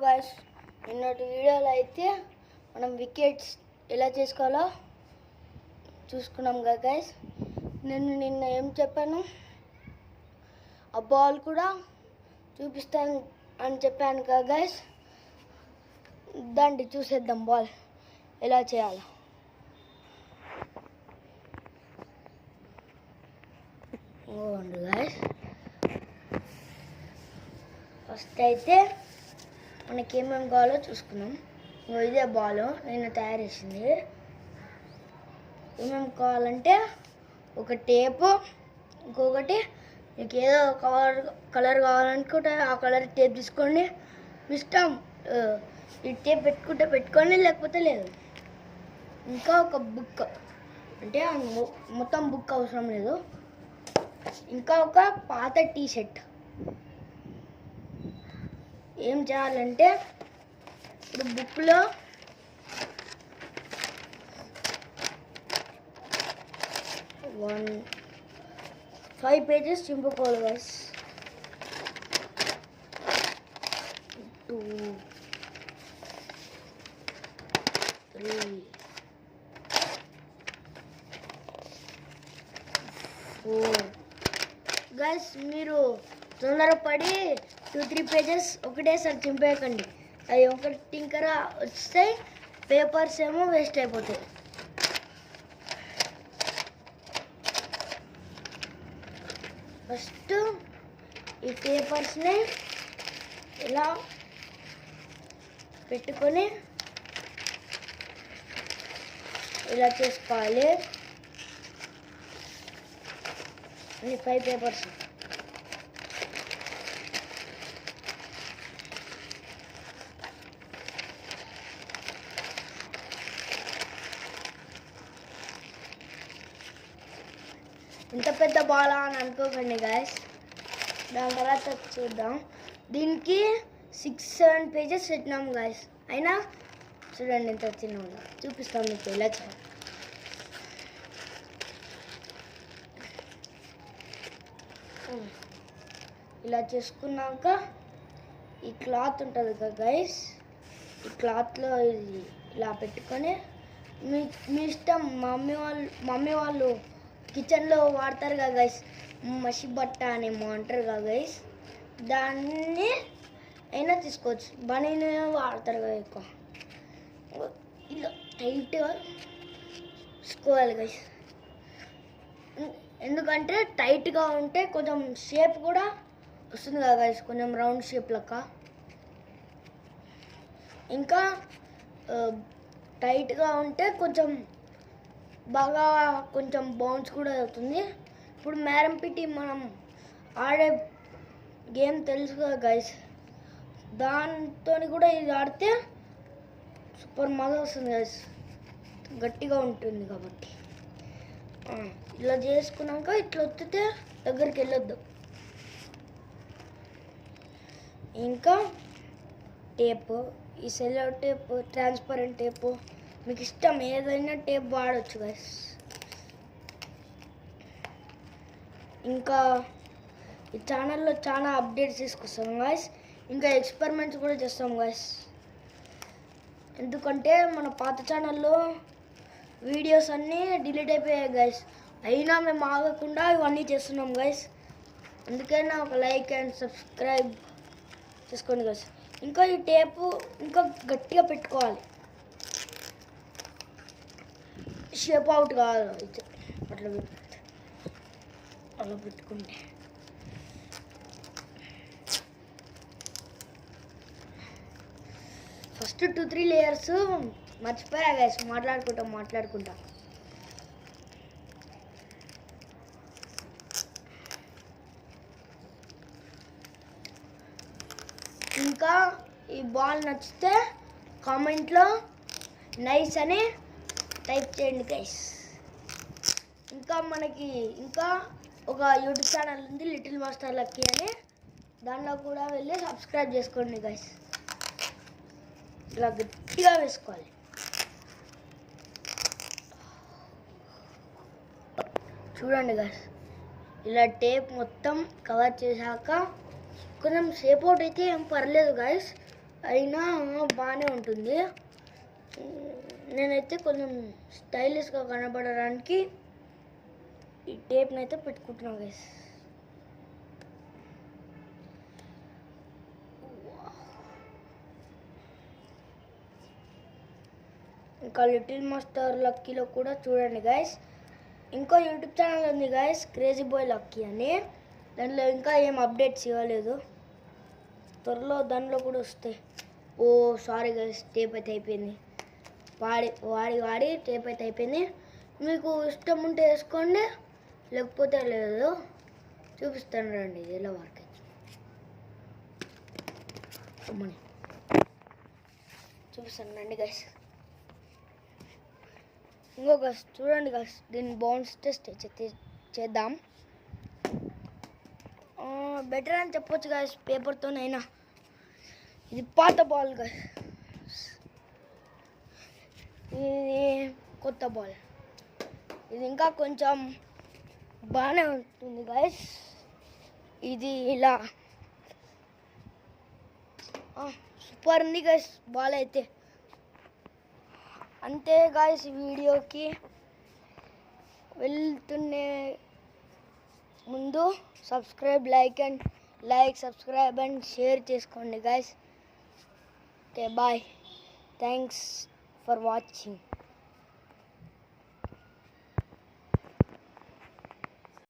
Guys, నిన్నటి వీడియోలో అయితే మనం వికెట్స్ ఎలా చేసుకోవాలో చూసుకున్నాం కదా గాయ్స్. నేను నిన్న ఏం చెప్పాను, ఆ బాల్ కూడా చూపిస్తాను అని చెప్పాను కదా గాయ్స్. దాన్ని చూసేద్దాం బాల్ ఎలా చేయాలో. ఓండి గాయ్స్, ఫస్ట్ అయితే మనకి ఏమేమి కావాలో చూసుకున్నాం. ఇదే బాల్ నేను తయారు చేసింది. ఏమేమి కావాలంటే ఒక టేపు, ఇంకొకటి మీకు ఏదో కలర్ కావాలనుకుంటే ఆ కలర్ టేప్ తీసుకోండి, మీ ఇష్టం. ఈ టేప్ పెట్టుకుంటే పెట్టుకోండి, లేకపోతే లేదు. ఇంకా ఒక బుక్, అంటే మొత్తం బుక్ అవసరం లేదు. ఇంకా ఒక పాత టీ షర్ట్. ఏం చేయాలంటే ఇప్పుడు బుక్లో ఫైవ్ పేజెస్ చింపుకోవాలి గైస్. 2 3 4 గైస్, మీరు తొందరపడి 2-3 పేజెస్ ఒకటేసారి చింపేయకండి. అవి ఒకటి టింకర వస్తాయి, పేపర్స్ ఏమో వేస్ట్ అయిపోతాయి. ఫస్ట్ ఈ పేపర్స్ని ఇలా పెట్టుకొని ఇలా చేసుకోవాలి. ఈ 5 పేపర్స్ ఇంత పెద్ద బాల్ అని అనుకోకండి గాయస్. దాని తర్వాత చూద్దాం. దీనికి 6-7 పేజెస్ పెట్టినాం గాయస్. అయినా చూడండి ఎంత చిన్న చూపిస్తాం మీకు ఎలా చేయాలి. ఇలా చేసుకున్నాక ఈ క్లాత్ ఉంటుంది కదా గైస్, ఈ క్లాత్లో ఇది ఇలా పెట్టుకొని మీ ఇష్టం. మమ్మీ వాళ్ళు కిచెన్లో వాడతారు కదా గైస్, మసి బట్ట అనేమో అంటారు కదా గైస్, దాన్ని అయినా తీసుకోవచ్చు. బనీని వాడతారు కదా ఎక్కువ. ఇలా టైట్గా తీసుకోవాలి గైస్, ఎందుకంటే టైట్గా ఉంటే కొంచెం షేప్ కూడా వస్తుంది కదా గైస్, కొంచెం రౌండ్ షేప్ లెక్క. ఇంకా టైట్గా ఉంటే కొంచెం బాగా కొంచెం బౌన్స్ కూడా అవుతుంది. ఇప్పుడు మ్యారంపిటి మనం ఆడే గేమ్ తెలుసు కదా గైస్, దాంతో కూడా ఇది ఆడితే సూపర్ మజా వస్తుంది గైస్, గట్టిగా ఉంటుంది కాబట్టి. ఇలా చేసుకున్నాక ఇట్లా వస్తే దగ్గరికి వెళ్ళొద్దు. ఇంకా టేపు, ఈ సెల్లో టేపు, ట్రాన్స్పరెంట్ టేపు, మీకు ఇష్టం ఏదైనా టేప్ వాడవచ్చు గైస్. ఇంకా ఈ ఛానల్లో చాలా అప్డేట్స్ తీసుకొస్తాం గైస్. ఇంకా ఎక్స్పెరిమెంట్స్ కూడా చేస్తాం గైస్. ఎందుకంటే మన పాత ఛానల్లో వీడియోస్ అన్నీ డిలీట్ అయిపోయాయి గైస్. అయినా మేము ఆగకుండా ఇవన్నీ చేస్తున్నాం గైస్. అందుకైనా ఒక లైక్ అండ్ సబ్స్క్రైబ్ చేసుకోండి గైస్. ఇంకా ఈ టేపు ఇంకా గట్టిగా పెట్టుకోవాలి, షేప్ అవుట్ కావాలి. అలా పెట్టుకుంటే ఫస్ట్ 2-3 లేయర్స్ మర్చిపోయా గైస్, మాట్లాడుకుంటా. ఇంకా ఈ బాల్ నచ్చితే కామెంట్లో నైస్ అని టైప్ చేయండి గైస్. ఇంకా మనకి ఇంకా ఒక యూట్యూబ్ ఛానల్ ఉంది, లిటిల్ మాస్టర్ లక్కీ అని. దాంట్లో కూడా వెళ్ళి సబ్స్క్రైబ్ చేసుకోండి గైస్. ఇలా గట్టిగా వేసుకోవాలి. చూడండి గైస్, ఇలా టేప్ మొత్తం కవర్ చేశాక కొంచెం సేపు అవుట్ అయితే ఏం పర్లేదు గైస్. అయినా బాగానే ఉంటుంది. నేనైతే కొంచెం స్టైలిష్గా కనబడడానికి ఈ టేప్ని అయితే పెట్టుకుంటున్నాను గైస్. ఇంకా లిటిల్ మాస్టర్ లక్కీలో కూడా చూడండి గైస్. ఇంకో యూట్యూబ్ ఛానల్ ఉంది గైస్, క్రేజీ బాయ్ లక్కీ అని. దాంట్లో ఇంకా ఏం అప్డేట్స్ ఇవ్వలేదు, త్వరలో దానిలో కూడా వస్తాయి. ఓ సారీ గైస్, టేప్ అయితే అయిపోయింది. వాడి టేప్ అయితే అయిపోయింది. మీకు ఇష్టం ఉంటే వేసుకోండి, లేకపోతే లేదు. చూపిస్తాను రండి ఎలా వర్క్ అమ్మని చూపిస్తాను రండి గైస్. ఇంకో గైస్ చూడండి గైస్, దీన్ని బౌన్స్ టెస్ట్ చేద్దాం. బెటర్ అని చెప్పొచ్చు గైస్ పేపర్తోనైనా. ఇది పాత బాల్ గైస్, ఇది కొత్త బాల్. ఇది ఇంకా కొంచెం బాగానే ఉంటుంది గైస్. ఇది ఇలా సూపర్ ఉంది గైస్ బాల్ అయితే. అంతే గాయస్, వీడియోకి వెళ్తున్నే ముందు సబ్స్క్రైబ్ అండ్ షేర్ చేసుకోండి guys. Okay bye, thanks for watching.